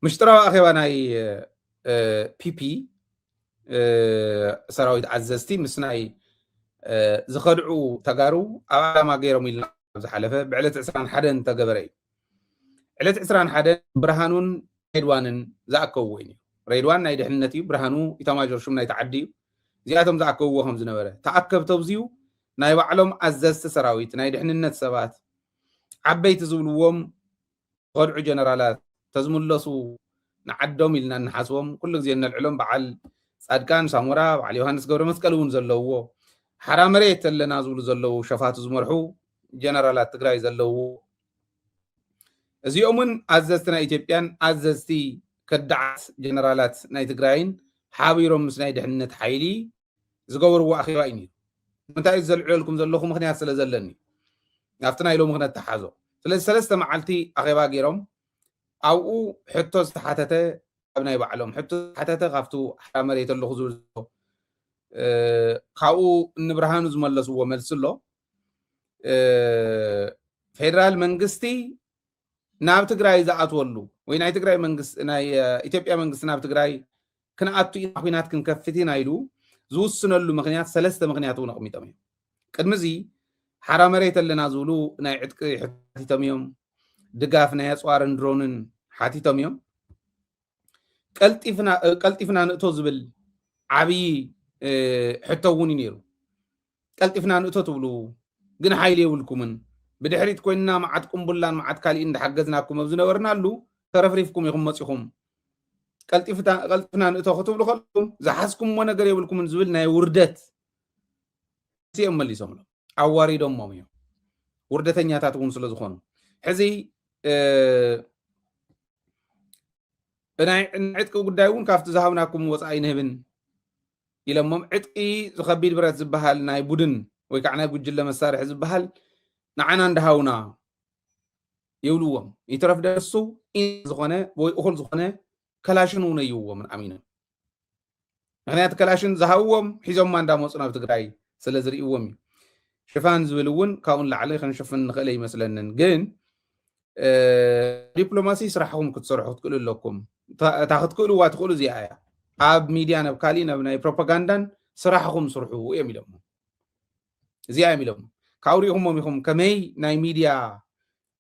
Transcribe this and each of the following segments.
مشترى أخيوة ناي بي بي سراويت عززتي مسناي زخدعو تقارو أبا ما غيرهم إلا زحلفة بعلة عسران حدن تقبري علة عسران حدن برهانون ريدوانن زاكو ويني ريدوان ناي دحنتي برهانو يتماجر شو ناي تعدي زياتهم زاكوهم زنبره تأكب توزيو ناي بعلم عززت سراويت ناي دحننت سبات عبيت زولوهم قرع جنرالات تزملسو نعدهم إلنا نحاسوهم كل زين العلوم بعل صادقان سامورا بعل يوهانس قبر مسكلون زلوه حرام ريت اللي نازول زلوه شفات زمرحو جنرالات تقراي زلوه زيومن عززتنا إثيوبيان عززتي كدعت جنرالات ناي تقراين حابيرهم مسناي دحنت حيلي زقوروا أخي رأيني متى يزلعوا لكم زلوكم مخنيات سلزلني نفتنا يلو مخنات تحازو سلسلسة معلتي أخي باقيرهم أو حتى استحاتته أبناء بعلهم حتى استحاتته غفتو حرام ريت اللي خزول خاو نبرهانو زملسو وملسلو فيدرال منغستي ناب تقراي زاعت ولو وين اي تقراي منغس ناي إثيوبيا منغس ناب تقراي كنعاتو إنا خوينات كنكفتين ايلو زوسنلو مغنيات سلسة مغنياتو نقمي تمام قدمزي حرام ريت اللي نازولو ناي عدك حتي تميم دقافنا يصوارن درونن حتي تميم قلطيفنا نقطو زبل عبي حتووني نيرو قلطيفنا نقطو تبلو قن حايلي يولكمن بدحريت كويننا معاتكم بلان معات كالي إن حقزناكم مبزنا ورنالو ترفريفكم يخم مصيخم قلطيفنا نقطو خطو بلو خلقكم زحاسكم وانا قري يولكم من زبلنا وردت سي أمالي سملو عواري دوم ماميو وردتين ياتاتكم سلزخون حزي أنا عدك قدايون كافت زهاوناكم وصعي نهبن إلى مم عدقي زخبيل برات زبهال ناي بودن ويكعنا قجل مسارح زبهال نعنا ندهاونا يولوهم يترف درسو إن زخانة ويأخل زخانة كلاشن ونيوه من أمينة غنيات كلاشن زهاوهم حيزهم ما ندام وصنا بتقراي سلزري ومي شفان زولون كاون لعلي خلينا نشوف نخلي مثلا نجن دبلوماسي سرحهم كتصرحوا تقولوا لكم تاخذ كلوا وتقولوا زي آية عاب ميديا نبكالي نبناي بروباغاندا سرحهم سرحوا يميلهم زي يميلهم كاوريهم ميهم كمي ناي ميديا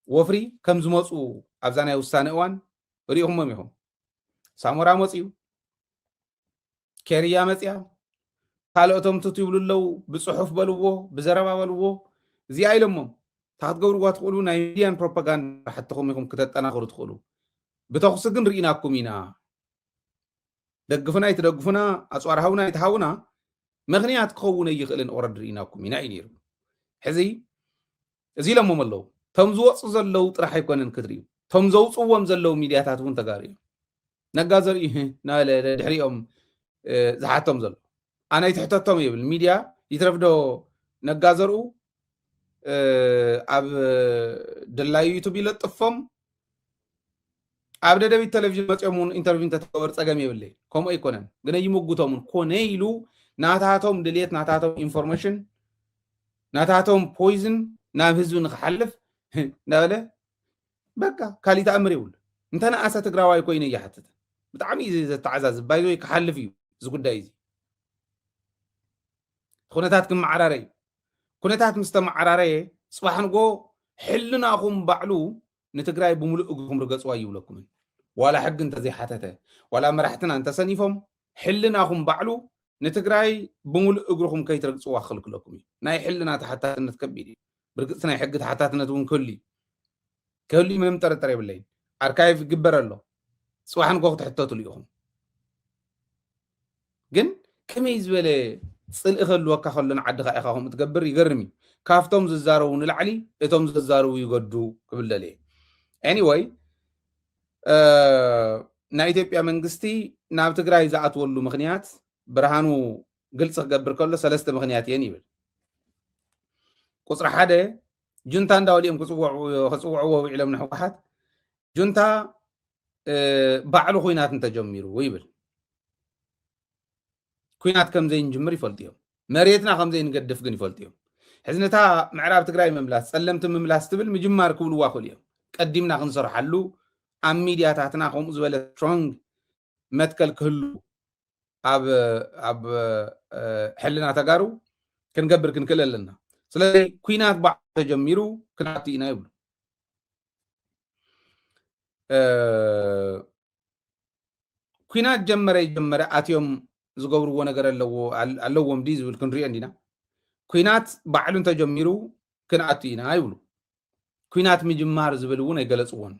وفري كم زمصو ابزانا يوسانوان ريهم ميهم سامورا مصيو كيريا مصيا ካልኦቶም ትትብሉለው ብጽሑፍ በልዎ ብዘረባ በልዎ እዚ አይለሞም ታትገብርዋ ትኽእሉ ናይ ሚድያን ፕሮፓጋንዳ ሓትኹም ኢኹም ክተጠናኽሩ ትኽእሉ ብተኽሲ ግን ርኢናኩም ኢና ደግፉና ይትደግፉና ኣፅዋር ይትሃውና ምኽንያት ክኸውን ይኽእልን ኦረድ ርኢናኩም ኢና እዩ ነይሩ ሕዚ እዚ ኢሎሞም ኣለዉ ቶም ዝወፁ ዘለው ጥራሕ ኣይኮነን ክትርእዩ ቶም ዘውፅዎም ዘለው ሚድያታት እውን ተጋርዩ ነጋ ዘርኢ ናበለ ድሕሪኦም ዝሓቶም ዘሎ أنا يتحتهم يبل الميديا يترفدو نجازرو أب دلاي يوتيوب يلطفهم أبدا دبي التلفزيون بتأمون إنترفيو تتطور تجمع يبلي كم أي كونن جنا يموجودهم كونيلو ناتاتهم دليت ناتاتهم information ناتاتهم poison نافذون خلف ناله بقى كالي تأمر يقول أنت أنا أسات جراوي كوينة يحتت بتعمي إذا تعزز بايدو يكحلف يو زقول دايزي كونتاتكم معراري كونتات مستمع عراري صباح نقو حلنا أخم بعلو نتقراي بملؤكم رقصوا يولكم ولا حق انت زي حتته ولا مرحتنا انت سنيفهم حلنا أخم بعلو نتقراي بملؤكم كي ترقصوا خلق لكم ناي حلنا تحت نتكبيري برقصنا حق تحت نتون كلي من ترى بالليل أركايف جبر الله صباح نقو تحتته اليوم جن كم يزبله صل إخلوا وكخلنا عدها إخاهم تقبر يقرمي كافتهم ززارون العلي إتهم ززاروا يقدروا قبل ليه anyway نايتيبيا منغستي نابتقراي زعت ولو مغنيات برهانو قلت قبر كله ثلاثة مغنيات ينيبل قصر حدا جنتان داوليهم خصوعوا وعلم نحو واحد جنتا بعلو خوينات انتجميرو ويبل كوينات كم زين جمر يفلتيهم مريتنا كم زين قدف قن يفلتيهم حزنتا معراب تقراي مملاس سلمت مملاس تبل مجمار كل واخل يوم قدمنا خنصر حلو ኣብ ሚድያታትና ከምኡ ዝበለ ስትሮንግ መትከል ክህሉ ኣብ ሕልና ተጋሩ ክንገብር ክንክእል ኣለና ስለዚ ኩናት ባዕ ተጀሚሩ ክናት ኢና ይብሉ ኩናት ጀመረ ኣትዮም ዝገብርዎ ነገር ኣለዎም ዲ ዝብል ክንሪኦ እንዲና ኩናት ባዕሉ ተጀሚሩ ክንኣቱ ኢና ይብሉ ኩናት ምጅማር ዝብል እውን ኣይገለፅዎን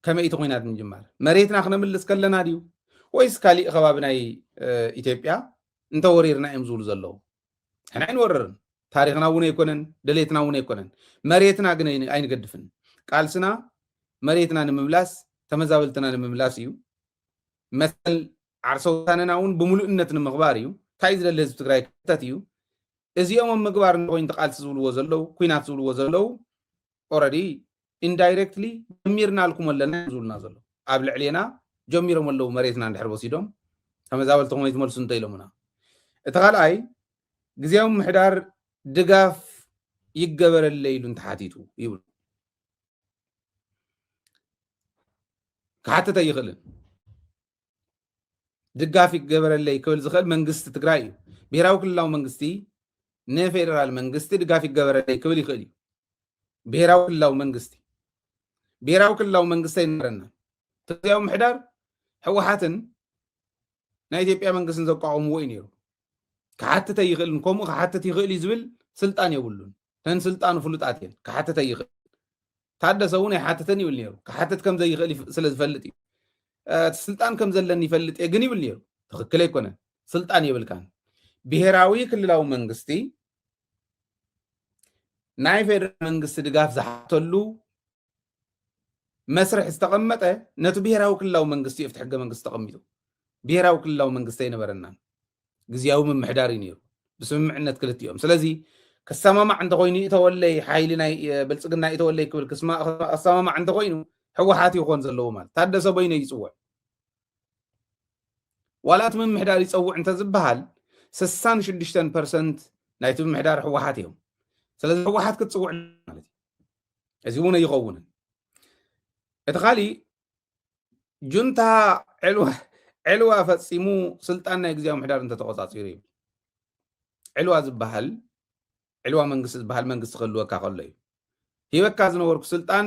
ከመይ እቲ ኩናት ምጅማር መሬትና ክነምልስ ከለና ድዩ ወይስ ካሊእ ከባቢ ናይ ኢትዮጵያ እንተወሪርና እዮም ዝብሉ ዘለዉ ሕና ኣይንወረርን ታሪክና እውን ኣይኮነን ድሌትና እውን ኣይኮነን መሬትና ግን ኣይንገድፍን ቃልስና መሬትና ንምምላስ ተመዛበልትና ንምምላስ እዩ መሰል ዓርሰውታንና እውን ብምሉእነት ንምኽባር እዩ እንታይ ዝደሊ ህዝቢ ትግራይ ክተት እዩ እዚኦም ምግባር እንተኮይኑ ተቃልሲ ዝብልዎ ዘለዉ ኩናት ዝብልዎ ዘለዉ ኦልሬዲ ኢንዳይሬክትሊ ጀሚርና ኣልኩም ኣለና ዝብሉና ዘሎ ኣብ ልዕልና ጀሚሮም ኣለዉ መሬትና እንድሕር ወሲዶም ተመዛበልቲ ከመይ ትመልሱ እንተ ኢሎሙና እቲ ካልኣይ ግዜያዊ ምሕዳር ድጋፍ ይገበረለ ኢሉ እንተሓቲቱ ይብሉ ክሓትት ኣይኽእልን ድጋፍ ይገበረለይ ክብል ዝኽእል መንግስቲ ትግራይ እዩ ብሄራዊ ክልላዊ መንግስቲ ንፌደራል መንግስቲ ድጋፍ ይገበረለይ ክብል ይኽእል እዩ ብሄራዊ ክልላዊ መንግስቲ ኣይነበረና ግዜያዊ ምሕዳር ሕወሓትን ናይ ኢትዮጵያ መንግስትን ዘቋቁምዎ እዩ ነይሩ ክሓትት ኣይኽእልን ከምኡ ክሓትት ይኽእል እዩ ዝብል ስልጣን የብሉን ተን ስልጣኑ ፍሉጣት እየን ክሓትት ኣይኽእል ታደሰ እውን ኣይሓትተን ይብል ነይሩ ክሓትት ከም ዘይኽእል ስለ ዝፈልጥ እዩ ስልጣን ከም ዘለኒ ይፈልጥ እየ ግን ይብል ነይሩ ትክክል ኣይኮነን ስልጣን የብልካን ብሄራዊ ክልላዊ መንግስቲ ናይ ፌደራል መንግስቲ ድጋፍ ዝሓተሉ መስርሕ ዝተቐመጠ ነቲ ብሄራዊ ክልላዊ መንግስቲ የፍቲ ሕገ መንግስቲ ተቐሚጡ ብሄራዊ ክልላዊ መንግስቲ ኣይነበረናን ግዜያዊ ምምሕዳር እዩ ነይሩ ብስምምዕነት ክልቲኦም ስለዚ ክሰማማዕ እንተኮይኑ እተወለይ ሓይሊ ናይ ብልፅግና እተወለይ ክብል ክሰማማዕ እንተኮይኑ ሕወሓት ይኾን ዘለዎ ማለት ታደሰ በይነ ይፅውዕ ዋላት ምምሕዳር ይፀውዕ እንተዝበሃል 66% ናይቲ ምምሕዳር ሕወሓት እዮም ስለዚ ሕወሓት ክትፅውዕ ማለት እዩ እዚ እውን ኣይኸውንን እቲ ካሊእ ጁንታ ዕልዋ ፈፂሙ ስልጣን ናይ ግዜያዊ ምሕዳር እንተተቆፃፂሩ እዩ ዕልዋ መንግስቲ ዝበሃል መንግስቲ ክህልወካ ከሎ እዩ ሂበካ ዝነበርኩ ስልጣን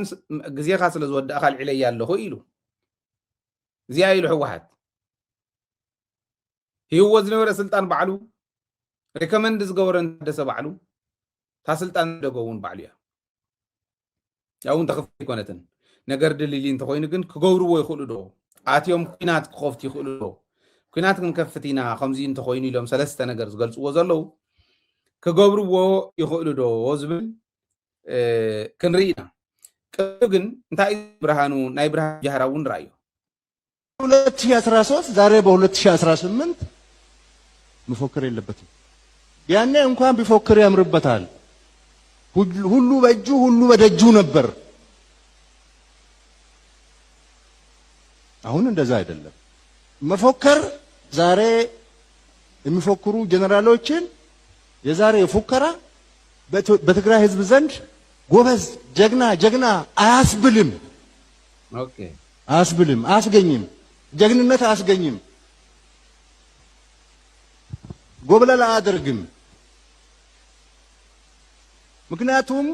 ግዜኻ ስለ ዝወዳእካ ልዕለየ ኣለኹ ኢሉ እዚኣ ኢሉ ሕወሓት ሂብዎ ዝነበረ ስልጣን ባዕሉ ሪኮመንድ ዝገበረ እንተደሰ ባዕሉ እታ ስልጣን ደጎ እውን ባዕሉ እያ ያው እንተኽፍት ኣይኮነትን ነገር ድልሊ እንተኮይኑ ግን ክገብርዎ ይኽእሉ ዶ ኣትዮም ኩናት ክኸፍቱ ይኽእሉ ዶ ኩናት ክንከፍት ኢና ከምዚ እንተኮይኑ ኢሎም ሰለስተ ነገር ዝገልፅዎ ዘለዉ ክገብርዎ ይኽእሉ ዶ ዝብል ክንርኢ ኢና ቅድሚ ግን እንታይ ብርሃኑ ናይ ብርሃን ጃህራ እውን ራእዩ 2013 ዛሬ በ2018 መፎከር የለበትም ያኔ እንኳን ቢፎክር ያምርበታል ሁሉ በእጁ ሁሉ በደጁ ነበር አሁን እንደዛ አይደለም መፎከር ዛሬ የሚፎክሩ ጀነራሎችን የዛሬ ፉከራ በትግራይ ህዝብ ዘንድ ጎበዝ ጀግና አያስብልም አያስብልም አያስገኝም ጀግንነት አያስገኝም ጎብለላ አያደርግም ምክንያቱም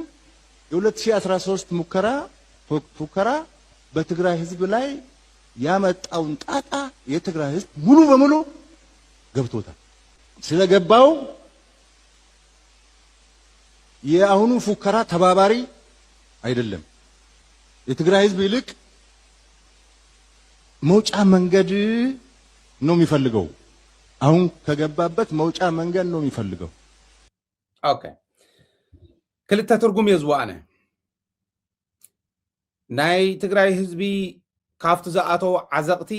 የ2013 ፉከራ በትግራይ ህዝብ ላይ ያመጣውን ጣጣ የትግራይ ህዝብ ሙሉ በሙሉ ገብቶታል ስለገባው የአሁኑ ፉከራ ተባባሪ አይደለም የትግራይ ህዝብ ይልቅ መውጫ መንገድ ነው የሚፈልገው አሁን ከገባበት መውጫ መንገድ ነው የሚፈልገው ኦኬ ክልተ ትርጉም የዝዋአነ ናይ ትግራይ ህዝቢ ካፍቱ ዝኣቶ ዓዘቕቲ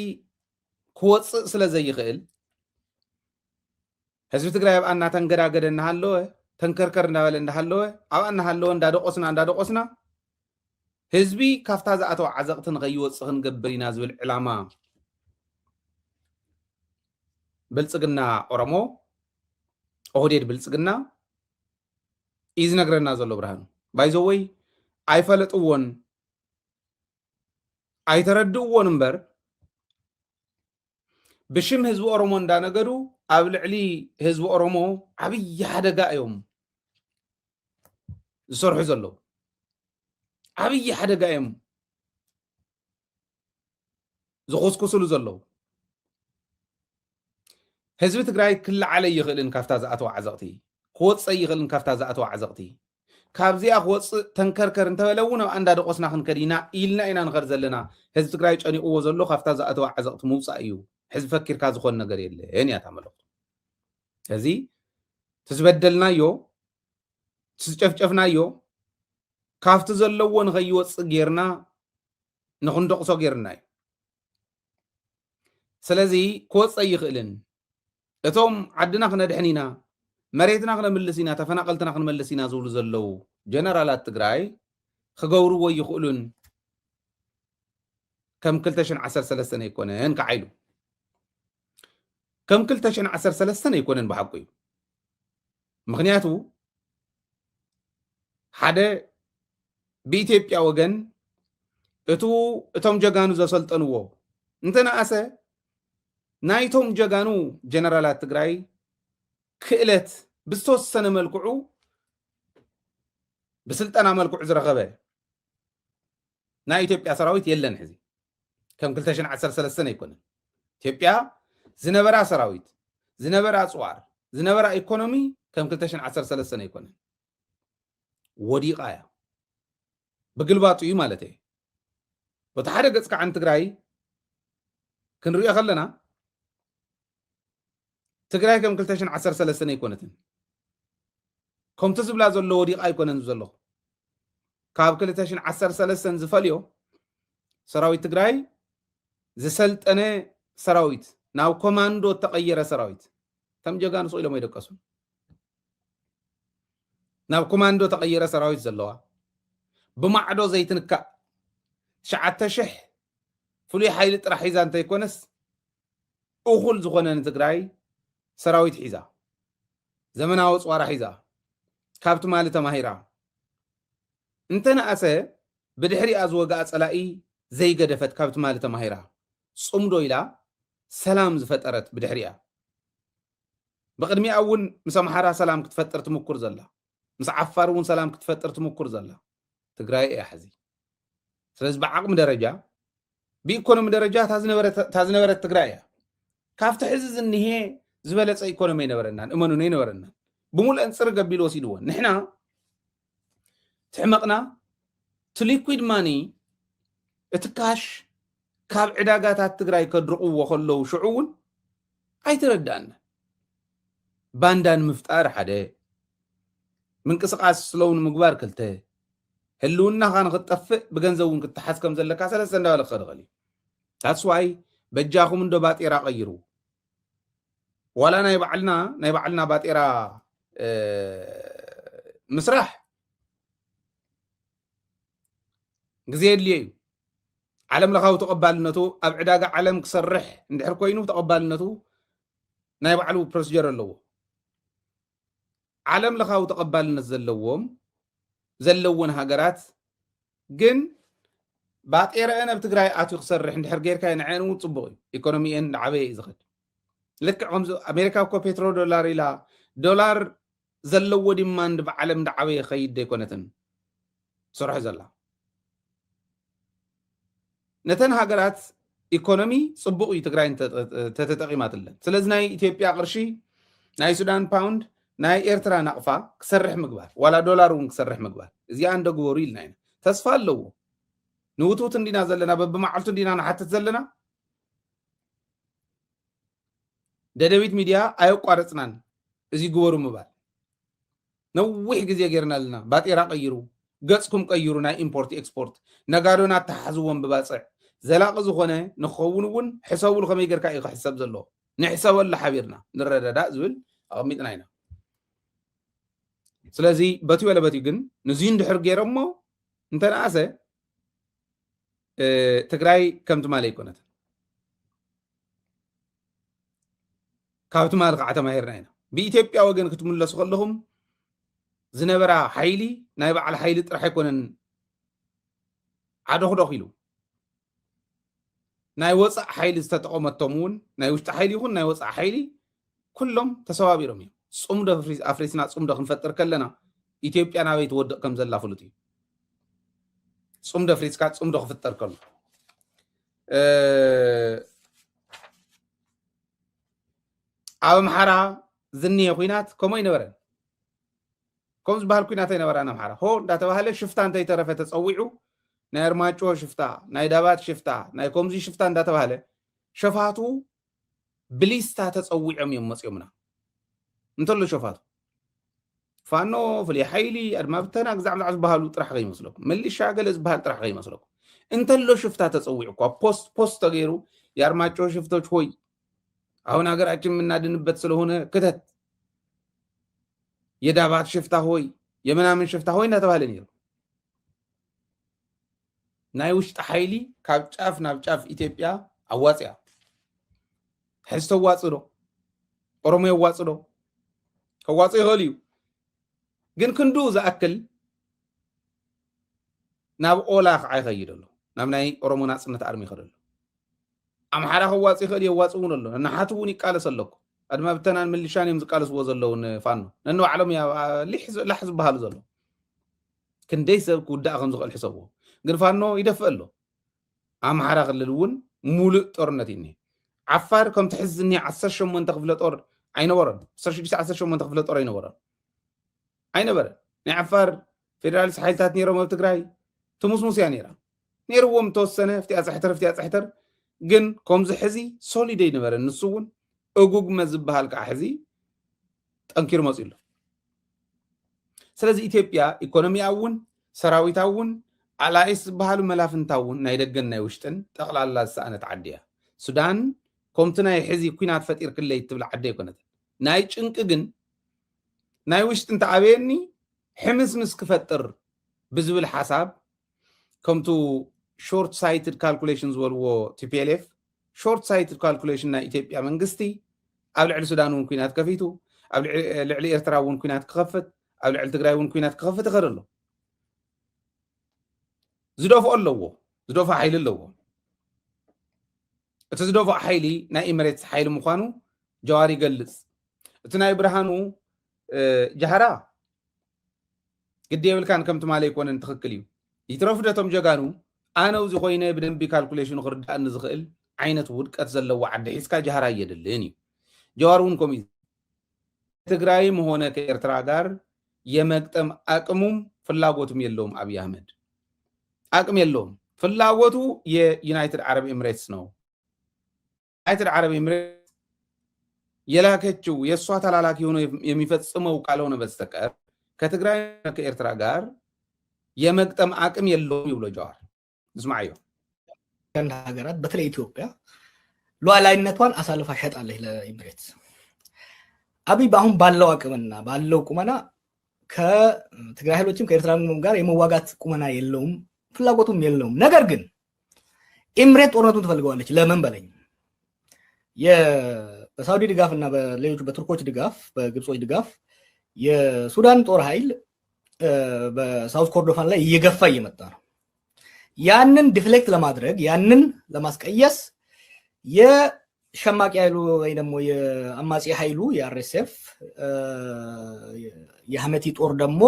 ክወፅእ ስለ ዘይኽእል ህዝቢ ትግራይ ኣብ ኣና ተንገዳገደ እናሃለወ ተንከርከር እንዳበለ እንዳሃለወ ኣብ ኣና ሃለወ እንዳደቆስና ህዝቢ ካፍታ ዝኣቶ ዓዘቕቲ ንኸይወፅእ ክንገብር ኢና ዝብል ዕላማ ብልፅግና ኦሮሞ ኦህዴድ ብልፅግና እዩ ዝነግረና ዘሎ ብርሃኑ ባይዘወይ ኣይፈለጥዎን ኣይተረድእዎን እምበር ብሽም ህዝቢ ኦሮሞ እንዳነገዱ ኣብ ልዕሊ ህዝቢ ኦሮሞ ዓብይ ሓደጋ እዮም ዝሰርሑ ዘለዉ ዓብይ ሓደጋ እዮም ዝኹስኩስሉ ዘለዉ ህዝቢ ትግራይ ክለዓለ ይኽእልን ካብታ ዝኣተዋ ዓዘቕቲ ክወፅእ ይኽእልን ካብታ ዝኣተዋ ዓዘቕቲ ካብዚኣ ክወፅእ ተንከርከር እንተበለውን ኣብ ኣንዳ ደቆስና ክንከድ ኢና ኢልና ኢና ንኸድ ዘለና ህዝቢ ትግራይ ጨኒቕዎ ዘሎ ካብታ ዝኣተዋ ዓዘቕቲ ምውፃእ እዩ ሕዝቢ ፈኪርካ ዝኾን ነገር የለን እያ ተመለኽቱ እዚ ትዝበደልናዮ ትዝጨፍጨፍናዮ ካብቲ ዘለዎ ንኸይወፅእ ጌርና ንኽንደቕሶ ጌርና እዩ ስለዚ ክወፅእ ይኽእልን እቶም ዓድና ክነድሕን ኢና መሬትና ክነምልስ ኢና ተፈናቐልትና ክንመልስ ኢና ዝብሉ ዘለዉ ጀነራላት ትግራይ ክገብርዎ ይኽእሉን ከም 2013 ኣይኮነን ከዓይሉ ከም 2013 ኣይኮነን ብሓቂ እዩ ምክንያቱ ሓደ ብኢትዮጵያ ወገን እቶም ጀጋኑ ዘሰልጠንዎ እንተነኣሰ ናይቶም ጀጋኑ ጀነራላት ትግራይ ክእለት ብዝተወሰነ መልክዑ ብስልጠና መልክዑ ዝረኸበ ናይ ኢትዮጵያ ሰራዊት የለን ሕዚ ከም 2013 ኣይኮነን ኢትዮጵያ ዝነበራ ሰራዊት ዝነበራ ኣፅዋር ዝነበራ ኢኮኖሚ ከም 2013 ኣይኮነን ወዲቓ እያ ብግልባጡ እዩ ማለት እዩ በቲ ሓደ ገጽ ከዓ ትግራይ ክንሪኦ ከለና ትግራይ ከም 2013 ኣይኮነትን ከምቲ ዝብላ ዘሎ ወዲቓ ኣይኮነን ዘሎ ካብ 2013 ዝፈልዮ ሰራዊት ትግራይ ዝሰልጠነ ሰራዊት ናብ ኮማንዶ ተቐየረ ሰራዊት ከም ጀጋኑ ኢሎም ይደቀሱ ናብ ኮማንዶ ተቐየረ ሰራዊት ዘለዋ ብማዕዶ ዘይትንካእ 9,000 ፍሉይ ሓይሊ ጥራሕ ሒዛ እንተይኮነስ እኹል ዝኾነ ንትግራይ ሰራዊት ሒዛ ዘመናዊ ፅዋራ ሒዛ ካብቲ ማለት ተማሂራ እንተነኣሰ ብድሕሪኣ ዝወጋኣ ፀላኢ ዘይገደፈት ካብቲ ማለት ተማሂራ ጽምዶ ኢላ ሰላም ዝፈጠረት ብድሕሪኣ ብቅድሚኣ እውን ምስ ኣምሓራ ሰላም ክትፈጥር ትምኩር ዘላ ምስ ዓፋር እውን ሰላም ክትፈጥር ትምኩር ዘላ ትግራይ እያ ሕዚ ስለዚ ብዓቅሚ ደረጃ ብኢኮኖሚ ደረጃ ታዝነበረት ትግራይ እያ ካብቲ ሕዚ ዝኒሄ ዝበለፀ ኢኮኖሚ ይነበረናን እመኑን ይነበረናን ብሙሉእ እንፅር ገቢሉ ወሲድዎን ንሕና ትሕመቕና ሊኩዊድ ማኒ እቲ ካሽ ካብ ዕዳጋታት ትግራይ ከድርቕዎ ከለዉ ሽዑ እውን ኣይትረዳእና ባንዳን ምፍጣር ሓደ ምንቅስቃስ ስለውን ምግባር ክልተ ህልውናኻ ንክትጠፍእ ብገንዘብ እውን ክትሓዝ ከም ዘለካ ሰለስተ እንዳበለ ክኸድ ይኽእል እዩ ታስዋይ በጃኹም እንዶ ባጤራ ቀይሩ ዋላ ናይ ባዕልና ባጤራ ምስራሕ ግዜ የድልዮ እዩ ዓለም ለኻዊ ተቐባልነቱ ኣብ ዕዳጋ ዓለም ክሰርሕ እንድሕር ኮይኑ ተቐባልነቱ ናይ ባዕሉ ፕሮሲጀር ኣለዎ ዓለም ለኻዊ ተቐባልነት ዘለዎን ሃገራት ግን ባጤረአን ኣብ ትግራይ ኣትዩ ክሰርሕ እንድሕር ጌርካ ንዐን እውን ፅቡቅ እዩ ኢኮኖሚአን ዓበየ እዩ ዝኸድ ልክዕ ከምዚ ኣሜሪካ እኮ ፔትሮ ዶላር ኢላ ዶላር ዘለዎ ዲማንድ ብዓለም ዳዓበየ ኸይድ ኣይኮነትን ትሰርሖ ዘላ ነተን ሃገራት ኢኮኖሚ ፅቡቅ እዩ ትግራይ ተተጠቂማትለን ስለዚ ናይ ኢትዮጵያ ቅርሺ ናይ ሱዳን ፓውንድ ናይ ኤርትራ ናቕፋ ክሰርሕ ምግባር ዋላ ዶላር እውን ክሰርሕ ምግባር እዚኣ እንደግበሩ ኢልና ኢና ተስፋ ኣለዎ ንውትውት እንዲና ዘለና በብመዓልቱ እንዲና ንሓትት ዘለና ደደቢት ሚድያ ኣየቋረፅናን እዚ ግበሩ ምባል ነዊሕ ግዜ ጌርና ኣለና ባጤራ ቀይሩ ገጽኩም ቀይሩ ናይ ኢምፖርት ኤክስፖርት ነጋዶና ተሓዝዎም ብባፅዕ ዘላቂ ዝኾነ ንክኸውን እውን ሕሰቡሉ ከመይ ጌርካ እዩ ክሕሰብ ዘለዎ ንሕሰበሉ ሓቢርና ንረዳዳእ ዝብል ኣቐሚጥና ኢና ስለዚ በትዩ ወለ በትዩ ግን ንዙይ እንድሕር ገይሮሞ እንተነኣሰ ትግራይ ከም ትማሊ ኣይኮነትን ካብ ትማሊ ከዓ ተማሂርና ኢና ብኢትዮጵያ ወገን ክትምለሱ ከለኹም ዝነበራ ሓይሊ ናይ በዓል ሓይሊ ጥራሕ ኣይኮነን ዓደኹደኽ ኢሉ ናይ ወፃእ ሓይሊ ዝተጠቀመቶም እውን ናይ ውሽጢ ሓይሊ ይኹን ናይ ወፃእ ሓይሊ ኩሎም ተሰባቢሮም እዮም ጽምዶ ኣፍሪስና ጽምዶ ክንፈጥር ከለና ኢትዮጵያ ናበይ ትወድቕ ከም ዘላ ፍሉጥ እዩ ጽምዶ ኣፍሪስካ ጽምዶ ክፍጠር ከሎ ኣብ ኣምሓራ ዝኒየ ኩናት ከምኡ ይነበረን ከምዚ ባህል ኩናት ኣይነበረን ኣምሓራ ሆ እንዳተባሃለ ሽፍታ እንተይተረፈ ተፀዊዑ ናይ ኣርማጮ ሽፍታ ናይ ዳባት ሽፍታ ናይ ከምዚ ሽፍታ እንዳተባሃለ ሸፋቱ ብሊስታ ተፀዊዖም እዮም መፅዮምና እንተሎ ሸፋቱ ፋኖ ፍሉይ ሓይሊ ኣድማ ብተና ግዛዕ ዝበሃሉ ጥራሕ ከይመስለኩም ሚሊሻ ገለ ዝበሃል ጥራሕ ከይመስለኩም እንተሎ ሽፍታ ተፀዊዑ እኳ ፖስት ተገይሩ የአርማጮ ሽፍቶች ሆይ አሁን ሀገራችን የምናድንበት ስለሆነ ክተት የዳባት ሽፍታ ሆይ የምናምን ሽፍታ ሆይ እንዳተባለ ነይሩ ናይ ውሽጢ ሓይሊ ካብ ጫፍ ናብ ጫፍ ኢትዮጵያ ኣዋፅያ ሕዚ ተዋፅዶ ኦሮሞ ይዋፅዶ ከዋፅ ይኽእል እዩ ግን ክንዱ ዝኣክል ናብ ኦላ ከዓ ይኸይድ ኣሎ ናብ ናይ ኦሮሞ ናፅነት ኣርሚ ይኸይድ ኣሎ ኣምሓራ ከዋፅ ይኽእል የዋፅ እውን ኣሎ ንሓቱ እውን ይቃለስ ኣለኩ ኣድማ ብተናን ሚሊሻን እዮም ዝቃለስዎ ዘለውን ፋኖ ነንባዕሎም ላሕ ዝበሃሉ ዘሎ ክንደይ ሰብ ክውዳእ ከም ዝኽእል ሕሰብዎ ግን ፋኖ ይደፍእ ኣሎ ኣምሓራ ክልል እውን ሙሉእ ጦርነት እዩ ዓፋር ከም ትሕዝኒ 18 ክፍለ ጦር ኣይነበረን 18 ክፍለ ጦር ኣይነበረን ናይ ዓፋር ፌደራሊስት ሓይልታት ነይሮም ኣብ ትግራይ ትሙስሙስ እያ ነይራ ነይርዎም ተወሰነ ፍትያ ፅሕተር ግን ከምዚ ሕዚ ሶሊድ ኣይነበረን ንሱ እውን እጉግመ ዝበሃል ከዓ ሕዚ ጠንኪሩ መፅኡ ኣሎ ስለዚ ኢትዮጵያ ኢኮኖሚያ እውን ሰራዊታ እውን ኣላይስ ዝበሃሉ መላፍንታ እውን ናይ ደገን ናይ ውሽጥን ጠቕላላ ዝሰኣነት ዓዲ እያ ሱዳን ከምቲ ናይ ሕዚ ኩናት ፈጢር ክለይ ትብል ዓዲ ኣይኮነት ናይ ጭንቂ ግን ናይ ውሽጥ እንተዓበየኒ ሕምስምስ ክፈጥር ብዝብል ሓሳብ ከምቱ ሾርት ሳይትድ ካልኩሌሽን ዝበልዎ ቲፒኤልኤፍ ሾርት ሳይትድ ካልኩሌሽን ናይ ኢትዮጵያ መንግስቲ ኣብ ልዕሊ ሱዳን እውን ኩናት ከፊቱ ኣብ ልዕሊ ኤርትራ እውን ኩናት ክኸፍት ኣብ ልዕሊ ትግራይ እውን ኩናት ክኸፍት ይኽእል ኣሎ ዝደፍኦ ኣለዎ ዝደፍኦ ሓይሊ ኣለዎ እቲ ዝደፍኦ ሓይሊ ናይ ኤምሬትስ ሓይሊ ምዃኑ ጀዋር ይገልጽ እቲ ናይ ብርሃኑ ጃህራ ግዲ የብልካን ከምቲ ማለ ይኮነን ትኽክል እዩ ይትረፍደቶም ጀጋኑ ኣነ ውዚ ኮይነ ብደንቢ ካልኩሌሽኑ ክርዳእኒ ዝኽእል ዓይነት ውድቀት ዘለዎ ዓዲ ሒዝካ ጃህራ እየድልን እዩ ጀዋር እውን ከምኡ ትግራይም ሆነ ከኤርትራ ጋር የመግጠም አቅሙም ፍላጎቱም የለውም አብይ አህመድ አቅም የለውም ፍላጎቱ የዩናይትድ አረብ ኤምሬትስ ነው ዩናይትድ አረብ ኤምሬትስ የላከችው የሷ ተላላኪ ሆኖ የሚፈጽመው ካልሆነ በስተቀር ከትግራይ ከኤርትራ ጋር የመግጠም አቅም የለውም ይብሎ ጀዋር እስማዩ ከንዳ ሀገራት በተለይ ኢትዮጵያ ሉዓላዊነቷን አሳልፋ ሸጣለች ለኤምሬትስ አብይ በአሁን ባለው አቅምና ባለው ቁመና ከትግራይ ኃይሎችም ከኤርትራ ጋር የመዋጋት ቁመና የለውም ፍላጎቱም የለውም ነገር ግን ኤምሬት ጦርነቱን ትፈልገዋለች ለምን በለኝ በሳውዲ ድጋፍና በሌሎች በቱርኮች ድጋፍ በግብጾች ድጋፍ የሱዳን ጦር ኃይል በሳውት ኮርዶፋን ላይ እየገፋ እየመጣ ነው ያንን ዲፍሌክት ለማድረግ ያንን ለማስቀየስ የሸማቂ ኃይሉ ወይ ደግሞ የአማጺ ኃይሉ የአርኤስኤፍ የሐመቲ ጦር ደግሞ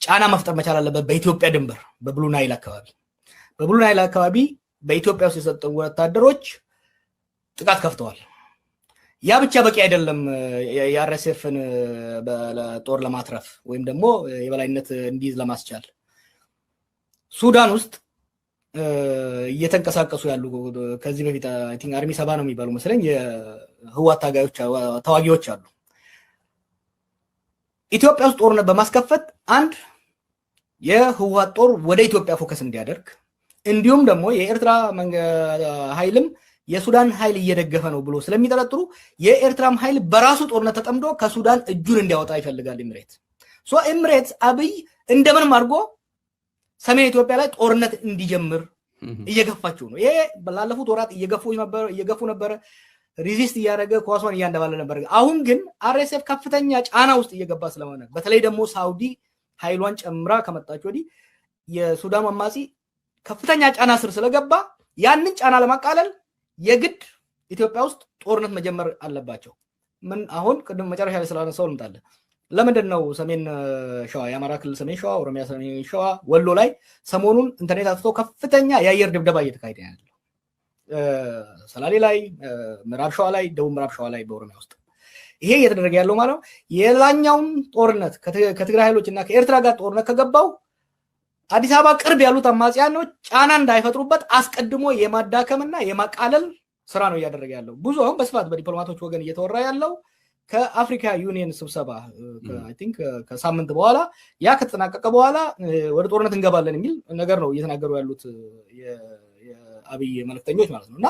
ጫና መፍጠር መቻል አለበት በኢትዮጵያ ድንበር በብሉ ናይል አካባቢ በኢትዮጵያ ውስጥ የሰጠው ወታደሮች ጥቃት ከፍተዋል ያ ብቻ በቂ አይደለም የአርኤስኤፍን ጦር ለማትረፍ ወይም ደግሞ የበላይነት እንዲይዝ ለማስቻል ሱዳን ውስጥ እየተንቀሳቀሱ ያሉ ከዚህ በፊት አይ ቲንክ አርሚ 70 ነው የሚባሉ መሰለኝ የህዋት ተዋጊዎች አሉ ኢትዮጵያ ውስጥ ጦርነት በማስከፈት አንድ የህዋት ጦር ወደ ኢትዮጵያ ፎከስ እንዲያደርግ እንዲሁም ደግሞ የኤርትራ ኃይልም የሱዳን ኃይል እየደገፈ ነው ብሎ ስለሚጠረጥሩ የኤርትራም ኃይል በራሱ ጦርነት ተጠምዶ ከሱዳን እጁን እንዲያወጣ ይፈልጋል ኤምሬት አብይ እንደምንም አድርጎ ሰሜን ኢትዮጵያ ላይ ጦርነት እንዲጀምር እየገፋቸው ነው ይሄ ባለፉት ወራት እየገፉ ነበር ሪዚስት እያደረገ ኳሷን እያንደባለ ነበር አሁን ግን አርኤስኤፍ ከፍተኛ ጫና ውስጥ እየገባ ስለሆነ በተለይ ደግሞ ሳውዲ ኃይሏን ጨምራ ከመጣች ወዲህ የሱዳን አማጺ ከፍተኛ ጫና ስር ስለገባ ያንን ጫና ለማቃለል የግድ ኢትዮጵያ ውስጥ ጦርነት መጀመር አለባቸው። ምን አሁን ቅድም መጨረሻ ላይ ስላነሳው ልምጣለ። ለምንድን ነው ሰሜን ሸዋ የአማራ ክልል ሰሜን ሸዋ፣ ኦሮሚያ ሰሜን ሸዋ፣ ወሎ ላይ ሰሞኑን ኢንተርኔት አጥፍቶ ከፍተኛ የአየር ድብደባ እየተካሄደ ያለው? ሰላሌ ላይ፣ ምዕራብ ሸዋ ላይ፣ ደቡብ ምዕራብ ሸዋ ላይ በኦሮሚያ ውስጥ ይሄ እየተደረገ ያለው ማለት ነው። የላኛውን ጦርነት ከትግራይ ኃይሎች እና ከኤርትራ ጋር ጦርነት ከገባው አዲስ አበባ ቅርብ ያሉት አማጽያኖች ጫና እንዳይፈጥሩበት አስቀድሞ የማዳከምና የማቃለል ስራ ነው እያደረገ ያለው። ብዙ አሁን በስፋት በዲፕሎማቶች ወገን እየተወራ ያለው ከአፍሪካ ዩኒየን ስብሰባ አይ ቲንክ ከሳምንት በኋላ ያ ከተጠናቀቀ በኋላ ወደ ጦርነት እንገባለን የሚል ነገር ነው እየተናገሩ ያሉት የአብይ መልእክተኞች ማለት ነው። እና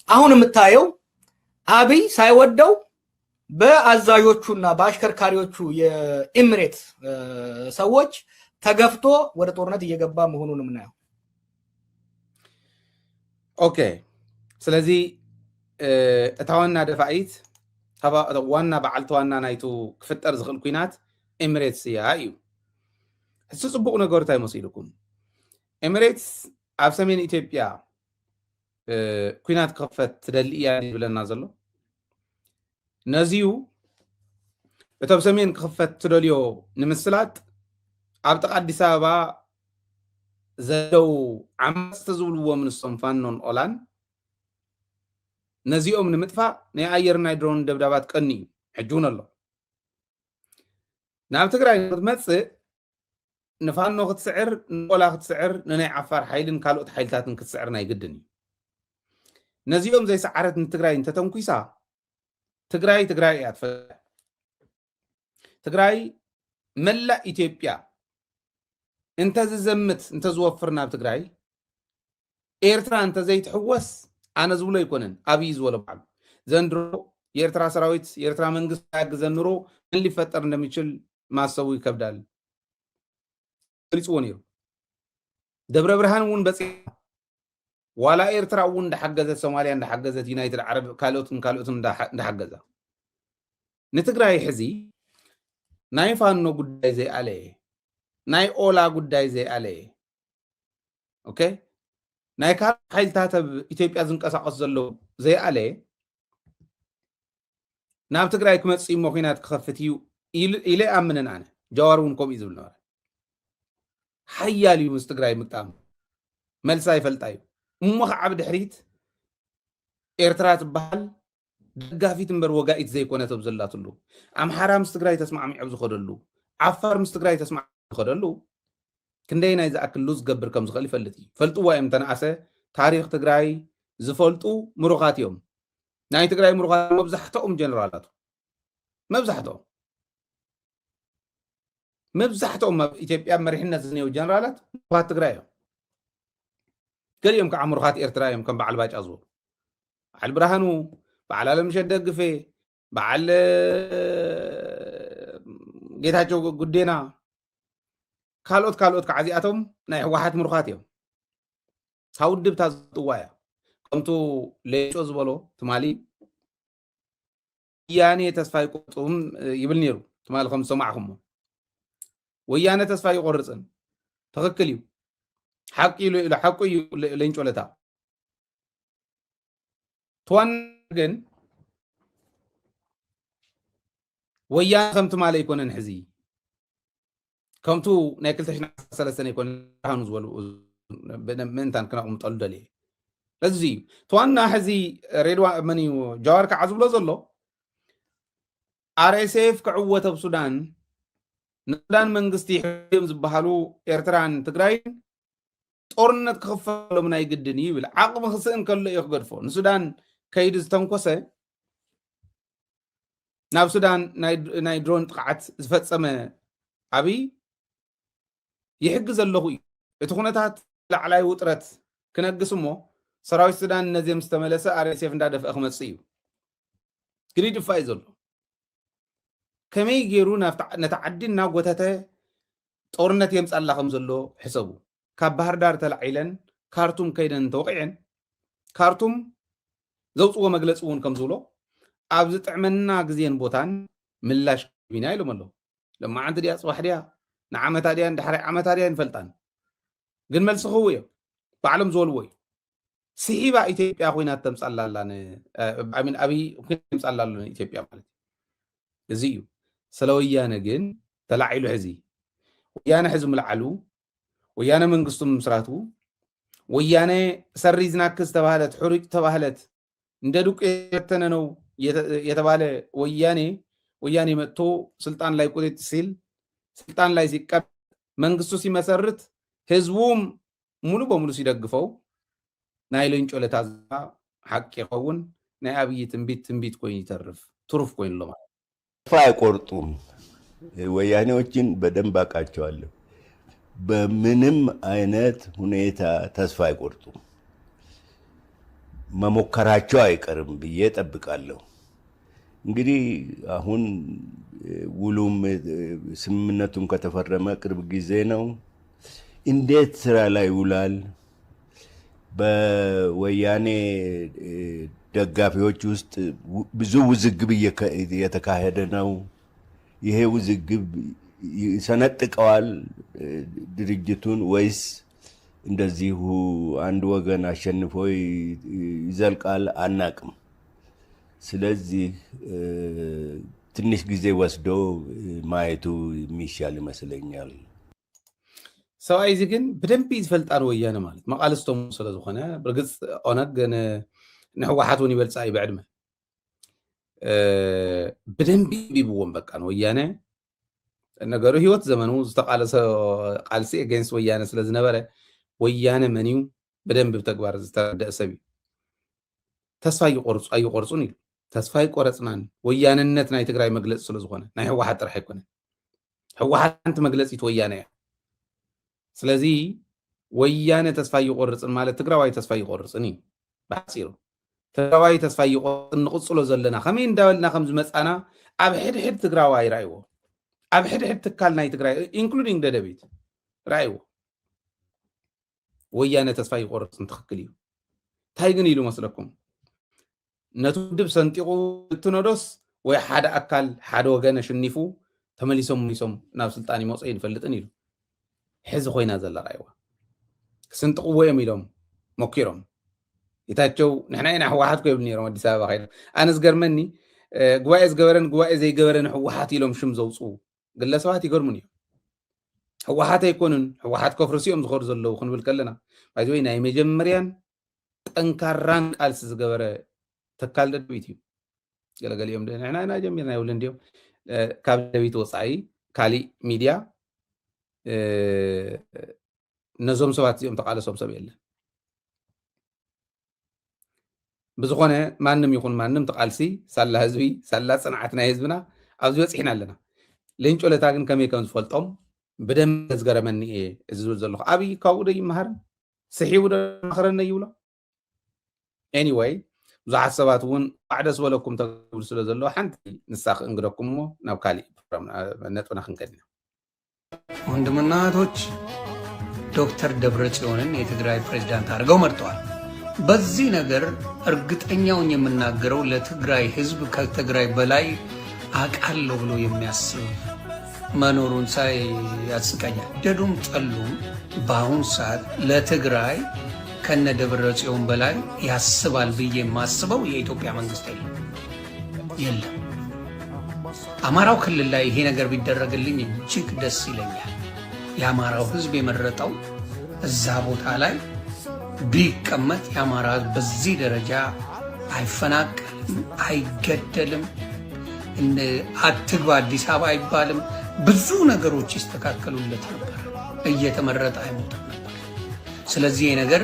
አሁን የምታየው አብይ ሳይወደው በአዛዦቹና በአሽከርካሪዎቹ የኢምሬት ሰዎች ተገፍቶ ወደ ጦርነት እየገባ መሆኑን የምናየው። ኦኬ፣ ስለዚህ እታ ዋና ደፋኢት ዋና በዓልቲ ዋና ናይቱ ክፍጠር ዝኽእል ኩናት ኤሚሬትስ እያ እዩ። እሱ ፅቡቅ ነገር እንታይ መሲልኩም? ኤሚሬትስ ኣብ ሰሜን ኢትዮጵያ ኩናት ክኽፈት ትደሊ እያ ይብለና ዘሎ። ነዚዩ እቶም ሰሜን ክኽፈት ትደልዮ ንምስላጥ ኣብ ጥቃ ኣዲስ ኣበባ ዘለው ዓመፅቲ ዝብልዎም ንሶም ፋኖን ኦላን ነዚኦም ንምጥፋእ ናይ ኣየር ናይ ድሮን ደብዳባት ቀኒ እዩ ሕጅውን ኣሎ። ናብ ትግራይ ክትመፅእ ንፋኖ ክትስዕር፣ ንኦላ ክትስዕር፣ ንናይ ዓፋር ሓይልን ካልኦት ሓይልታትን ክትስዕር ናይ ግድን እዩ። ነዚኦም ዘይሰዓረት ንትግራይ እንተተንኩሳ ትግራይ እያ ትፈትሕ። ትግራይ መላእ ኢትዮጵያ እንተዝዘምት እንተዝወፍር ናብ ትግራይ ኤርትራ እንተዘይትሕወስ ኣነ ዝብሎ ይኮነን ኣብይ ዝበሎ በዓሉ ዘንድሮ የኤርትራ ሰራዊት የኤርትራ መንግስት ያግዘን ኑሮ ምን ሊፈጠር እንደሚችል ማሰቡ ይከብዳል ገሊፅዎ ነይሩ። ደብረ ብርሃን እውን በፂ ዋላ ኤርትራ እውን እንዳሓገዘት ሶማልያ እንዳሓገዘት ዩናይትድ ዓረብ ካልኦትን እንዳሓገዛ ንትግራይ ሕዚ ናይ ፋኖ ጉዳይ ዘይኣለየ ናይ ኦላ ጉዳይ ዘይኣለየ ኦኬ ናይ ካልኦት ሓይልታት ኣብ ኢትዮጵያ ዝንቀሳቀሱ ዘለው ዘይኣለየ ናብ ትግራይ ክመፅእ እሞ ኩናት ክኸፍት እዩ ኢለ ኣምንን ኣነ። ጀዋር እውን ከምኡ ዝብል ነበረ። ሓያል እዩ ምስ ትግራይ ምቅጣም መልሳ ይፈልጣ እዩ እሞ ከዓ ብድሕሪት ኤርትራ ትበሃል ደጋፊት እምበር ወጋኢት ዘይኮነት ኣብ ዘላትሉ ኣምሓራ ምስ ትግራይ ተስማዕሚዑ ዝኸደሉ ዓፋር ምስ ትግራይ ተስማዕሚዑ ዝኸደሉ ክንደይ ናይ ዝኣክሉ ዝገብር ከም ዝኽእል ይፈልጥ እዩ። ፈልጥዋ እዮም ተነኣሰ ታሪክ ትግራይ ዝፈልጡ ምሩኻት እዮም። ናይ ትግራይ ምሩኻት መብዛሕትኦም ጀነራላት መብዛሕትኦም ኣብ ኢትዮጵያ መሪሕነት ዝኔው ጀነራላት ምሩኻት ትግራይ እዮም። ገሊኦም ከዓ ምሩኻት ኤርትራ እዮም ከም በዓል ባጫ ዝበሉ በዓል ብርሃኑ፣ በዓል ኣለምሸት ደግፌ፣ በዓል ጌታቸው ጉዴና ካልኦት ከዓ እዚኣቶም ናይ ህወሓት ምሩኻት እዮም። ሳውድብታ ዝጥዋ እያ ከምቱ ሌጮ ዝበሎ ትማሊ ወያኔ ተስፋ ይቆርፅም ይብል ነይሩ። ትማሊ ከም ዝሰማዕኹሞ ወያነ ተስፋ ይቆርፅን ትኽክል እዩ ሓቂ እዩ ሌንጮ ለታ ትዋን ግን ወያነ ከም ትማሊ ኣይኮነን ሕዚ ከምቱ ናይ 2013 ኣይኮነን ብርሃኑ ዝበሉ ምእንታን ክነቕምጠሉ ደልየ እዚ ተዋና ሕዚ ሬድዋ መን እዩ ጀዋር ከዓ ዝብሎ ዘሎ አርኤስኤፍ ክዕወት ኣብ ሱዳን ንሱዳን መንግስቲ ሕዮም ዝበሃሉ ኤርትራን ትግራይን ጦርነት ክኽፈሎም ናይ ግድን ይብል ዓቕሚ ክስእን ከሎ እዩ ክገድፎ ንሱዳን ከይዲ ዝተንኮሰ ናብ ሱዳን ናይ ድሮን ጥቃዓት ዝፈፀመ ኣብይ ይሕግዝ ኣለኹ እዩ። እቲ ኩነታት ላዕላይ ውጥረት ክነግስ እሞ ሰራዊት ሱዳን ነዚኦም ዝተመለሰ አርኤስኤፍ እንዳደፍአ ክመፅእ እዩ ግን ይድፋእ እዩ ዘሎ። ከመይ ገይሩ ነታ ዓዲ እናጎተተ ጦርነት የምፃላ ከም ዘሎ ሕሰቡ። ካብ ባህር ዳር ተላዒለን ካርቱም ከይደን ተወቂዐን ካርቱም ዘውፅዎ መግለፂ እውን ከም ዝብሎ ኣብ ዝጥዕመና ግዜን ቦታን ምላሽ ቢና ኢሎም ኣለዉ። ለማዓንቲ ድያ ፅባሕ ድያ ንዓመታ ድያ ንድሕሪ ዓመታ ድያ ንፈልጣን ግን መልሲ ክህቡ እዮም ባዕሎም ዝበልዎ እዩ። سيبا إثيوبيا خوينا تمصال لنا أمين أبي خوينا تمصال لنا إثيوبيا مالت زيو سلويانا جن تلعيلو هزي ويانا حزم العلو ويانا من قصتم مسراتو ويانا سريزنا كز تبهلت حرق تبهلت نددوك يتننو يتبالي وياني متو سلطان لا يقود تسيل سلطان لا يسيقب من قصو سي مسرت هزوم مولو بمولو سيدقفو نايلو ينجولة تازا حق يقوون ناي أبي تنبيت كوين يترف ترف كوين لما አይቆርጡም ወያኔዎችን በደንብ አውቃቸዋለሁ በምንም አይነት ሁኔታ ተስፋ አይቆርጡም መሞከራቸው አይቀርም ብዬ ጠብቃለሁ እንግዲህ አሁን ውሉም ስምምነቱን ከተፈረመ ቅርብ ጊዜ ነው እንዴት ስራ ላይ ውላል በወያኔ ደጋፊዎች ውስጥ ብዙ ውዝግብ እየተካሄደ ነው ይሄ ውዝግብ ሰነጥቀዋል ድርጅቱን ወይስ እንደዚሁ አንድ ወገን አሸንፎ ይዘልቃል አናቅም ስለዚህ ትንሽ ጊዜ ወስዶ ማየቱ የሚሻል ይመስለኛል ሰዋይ ግን በደንብ ይፈልጣን ወያነ ማለት መቃለስቶም ስለዝኾነ በርግጽ ኦነግ ንሕወሓቱን ይበልጻ ይብዕድመ በደንብ ቢብዎም በቃ ነው ወያነ ነገሩ ህይወት ዘመኑ ዝተቃለሰ ቃልሲ against ወያነ ስለዝነበረ ወያነ መኒው በደንብ በተግባር ዝተረደእ ሰብ ተስፋ ይቆርጹን ይሉ ተስፋ ይቆረጽናን ወያነነት ናይ ትግራይ መግለጽ ስለዝኾነ ናይ ህወሓት ጥራሕ ይኮነ ህወሓት መግለጽ ወያነ ስለዚ ወያነ ተስፋ ይቆርጽን ማለት ትግራዋይ ተስፋ ይቆርጽን እዩ ባሕሲሩ ትግራዋይ ተስፋ ይቆርጽን ንቕጽሎ ዘለና ከመይ እንዳበልና ከም ዝመጻና ኣብ ሕድሕድ ትግራዋይ ራይዎ ኣብ ሕድሕድ ትካል ናይ ትግራይ ኢንክሉዲንግ ደደቢት ራይዎ ወያነ ተስፋ ይቆርጽን ትኽክል እዩ እንታይ ግን ኢሉ መስለኩም ነቱ ድብ ሰንጢቁ ትነዶስ ወይ ሓደ ኣካል ሓደ ወገን ኣሸኒፉ ተመሊሶም ናብ ስልጣን ይመጽእ ይፈልጥን ኢሉ ሕዚ ኮይና ዘላ ራይዋ ስንጥቅዎ እዮም ኢሎም ሞኪሮም ይታቸው ንሕና ኢና ህወሓት ኮይብል ነይሮም ኣዲስ ኣበባ ኸይደ ኣነ ዝገርመኒ ጉባኤ ዝገበረን ጉባኤ ዘይገበረን ህወሓት ኢሎም ሽም ዘውፅኡ ግለሰባት ይገርሙን እዮም ህወሓት ኣይኮኑን ህወሓት ከፍርሲ እዮም ዝኸዱ ዘለዉ ክንብል ከለና ባይዘወይ ናይ መጀመርያን ጠንካራን ቃልሲ ዝገበረ ተካል ደደቢት እዩ ገለገሊኦም ንሕና ኢና ጀሚርና ይብሉ እንዲኦም ካብ ደደቢት ወፃኢ ካሊእ ሚድያ ነዞም ሰባት እዚኦም ተቃለሶም ሰብ የለን ብዝኾነ ማንም ይኹን ማንም ተቃልሲ ሳላ ህዝቢ ሳላ ጽንዓት ናይ ህዝብና ኣብዚ በፂሕና ኣለና ሌንጮለታ ግን ከመይ ከም ዝፈልጦም ብደንብ ዝገረመኒ እየ እዚ ዝብል ዘለኹ ኣብይ ካብኡ ዶ ይመሃርን ስሒቡ ዶ መኽረነ ይብሎ ኤኒዌይ ብዙሓት ሰባት እውን ባዕደ ዝበለኩም ተብሉ ስለ ዘለዎ ሓንቲ ንሳ ክእንግደኩም እሞ ናብ ካሊእ ነጥብና ክንከድ ኢና ወንድምና እህቶች ዶክተር ደብረጽዮንን የትግራይ ፕሬዝዳንት አድርገው መርጠዋል። በዚህ ነገር እርግጠኛውን የምናገረው ለትግራይ ህዝብ ከትግራይ በላይ አቃለው ብሎ የሚያስብ መኖሩን ሳይ ያስቀኛል። ደዱም ጠሉም በአሁን ሰዓት ለትግራይ ከነ ደብረጽዮን በላይ ያስባል ብዬ የማስበው የኢትዮጵያ መንግስት የለም። አማራው ክልል ላይ ይሄ ነገር ቢደረግልኝ እጅግ ደስ ይለኛል። የአማራው ህዝብ የመረጠው እዛ ቦታ ላይ ቢቀመጥ የአማራ በዚህ ደረጃ አይፈናቀልም፣ አይገደልም፣ አትግባ አዲስ አበባ አይባልም። ብዙ ነገሮች ይስተካከሉለት ነበር፣ እየተመረጠ አይሞትም ነበር። ስለዚህ ይሄ ነገር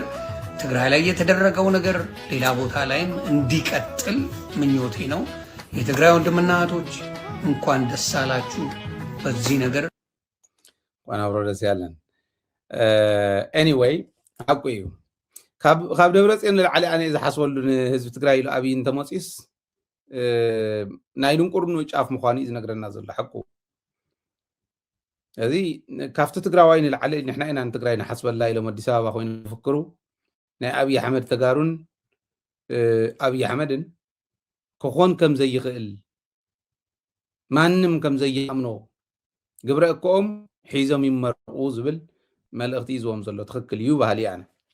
ትግራይ ላይ የተደረገው ነገር ሌላ ቦታ ላይም እንዲቀጥል ምኞቴ ነው። የትግራይ ወንድምና እህቶች እንኳን ደስ አላችሁ በዚህ ነገር እንኳን አብሮ ደስ ያለን። ኤኒዌይ ሓቂ እዩ ካብ ደብረጽዮን ንላዕሊ ኣነ ዝሓስበሉ ንህዝቢ ትግራይ ኢሉ ኣብይ እንተመፂስ ናይ ድንቁርኑ ጫፍ ምዃኑ እዩ ዝነግረና ዘሎ ሓቁ። እዚ ካብቲ ትግራዋይ ንላዕሊ ንሕና ኢና ንትግራይ ንሓስበላ ኢሎም ኣዲስ ኣበባ ኮይኑ ዝፍክሩ ናይ ኣብይ ኣሕመድ ተጋሩን ኣብይ ኣሕመድን ክኾን ከም ዘይኽእል ማንም ከም ዘይኣምኖ ግብረ እኮኦም ሒዞም ይመርቁ ዝብል መልእኽቲ ይዝቦም ዘሎ ትኽክል እዩ ባህሊ ኣነ